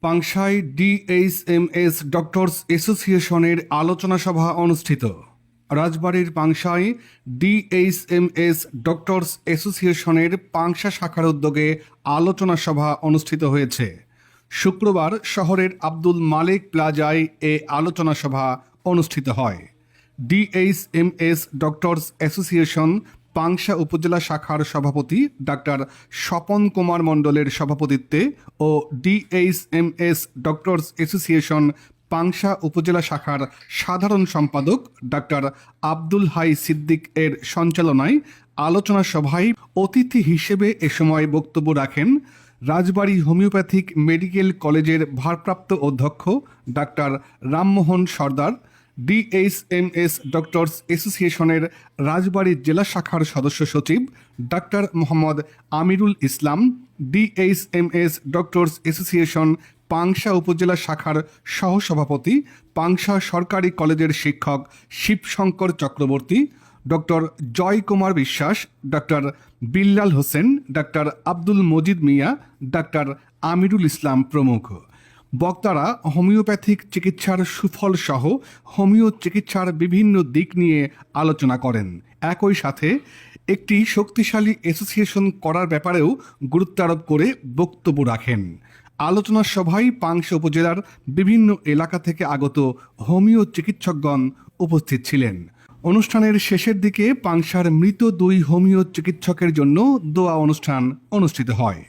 পাংশায় DHMS doctors অ্যাসোসিয়েশনের আলোচনা সভা অনুষ্ঠিত। রাজবাড়ীর পাংশায় ডিএইচএমএস ডক্টরস অ্যাসোসিয়েশনের পাংশা শাখার উদ্যোগে আলোচনা সভা অনুষ্ঠিত হয়েছে। শুক্রবার শহরের আব্দুল মালেক প্লাজায় এ আলোচনা সভা অনুষ্ঠিত হয়। ডিএইচএমএস ডক্টরস অ্যাসোসিয়েশন পাংশা উপজেলা শাখার সভাপতি ডাক্তার স্বপন কুমার মণ্ডলের সভাপতিত্বে ও ডিএইচএমএস ডক্টরস অ্যাসোসিয়েশন পাংশা উপজেলা শাখার সাধারণ সম্পাদক ডাক্তার আব্দুল হাই সিদ্দিক এর সঞ্চালনায় আলোচনা সভায় অতিথি হিসেবে এ সময় বক্তব্য রাখেন রাজবাড়ী হোমিওপ্যাথিক মেডিকেল কলেজের ভারপ্রাপ্ত অধ্যক্ষ ডাক্তার রামমোহন সর্দার, ডিএইচএমএস ডক্টরস অ্যাসোসিয়েশনের রাজবাড়ী জেলা শাখার সদস্য সচিব doctor Mohammad Amirul Islam, DHMS doctors association Pangsha উপজেলা শাখার সহসভাপতি পাংশা সরকারি কলেজের শিক্ষক শিবশঙ্কর চক্রবর্তী, ডক্টর জয় কুমার বিশ্বাস, ডাক্তার বিল্লাল হোসেন, ডাক্তার আব্দুল মজিদ মিয়া, ডাক্তার আমিরুল ইসলাম প্রমুখ। বক্তারা হোমিওপ্যাথিক চিকিৎসার সুফল সহ হোমিও চিকিৎসার বিভিন্ন দিক নিয়ে আলোচনা করেন। একই সাথে একটি শক্তিশালী অ্যাসোসিয়েশন করার ব্যাপারেও গুরুত্ব আরোপ করে বক্তব্য রাখেন। আলোচনা সভায় পাংশা উপজেলার বিভিন্ন এলাকা থেকে আগত হোমিও চিকিৎসকগণ উপস্থিত ছিলেন। অনুষ্ঠানের শেষের দিকে পাংশার মৃত 2 হোমিও চিকিৎসকের জন্য দোয়া অনুষ্ঠান অনুষ্ঠিত হয়।